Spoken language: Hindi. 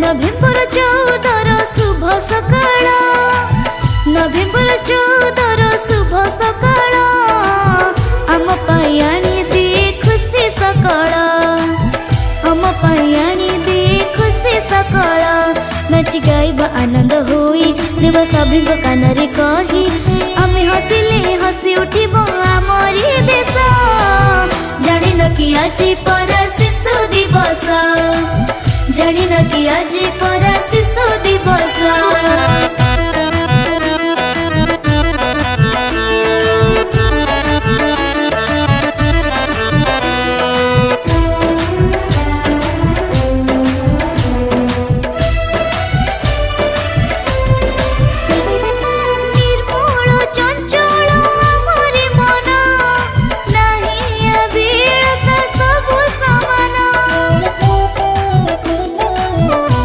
नवेम्बर 14 शुभ सकाळ, नवेम्बर 14 शुभ सकाळ, आम पाई आनी दे खुशी सकाळ, आम पाई आनी दे खुशी सकाळ। नाची गाइबा आनंद होई देव सभी कानरे कही, आमे हसिले हसी उठिब आमरी देश। जानी न कि आज पर शिशु दिवस, जानी न कि आज पर शिशु दिवस।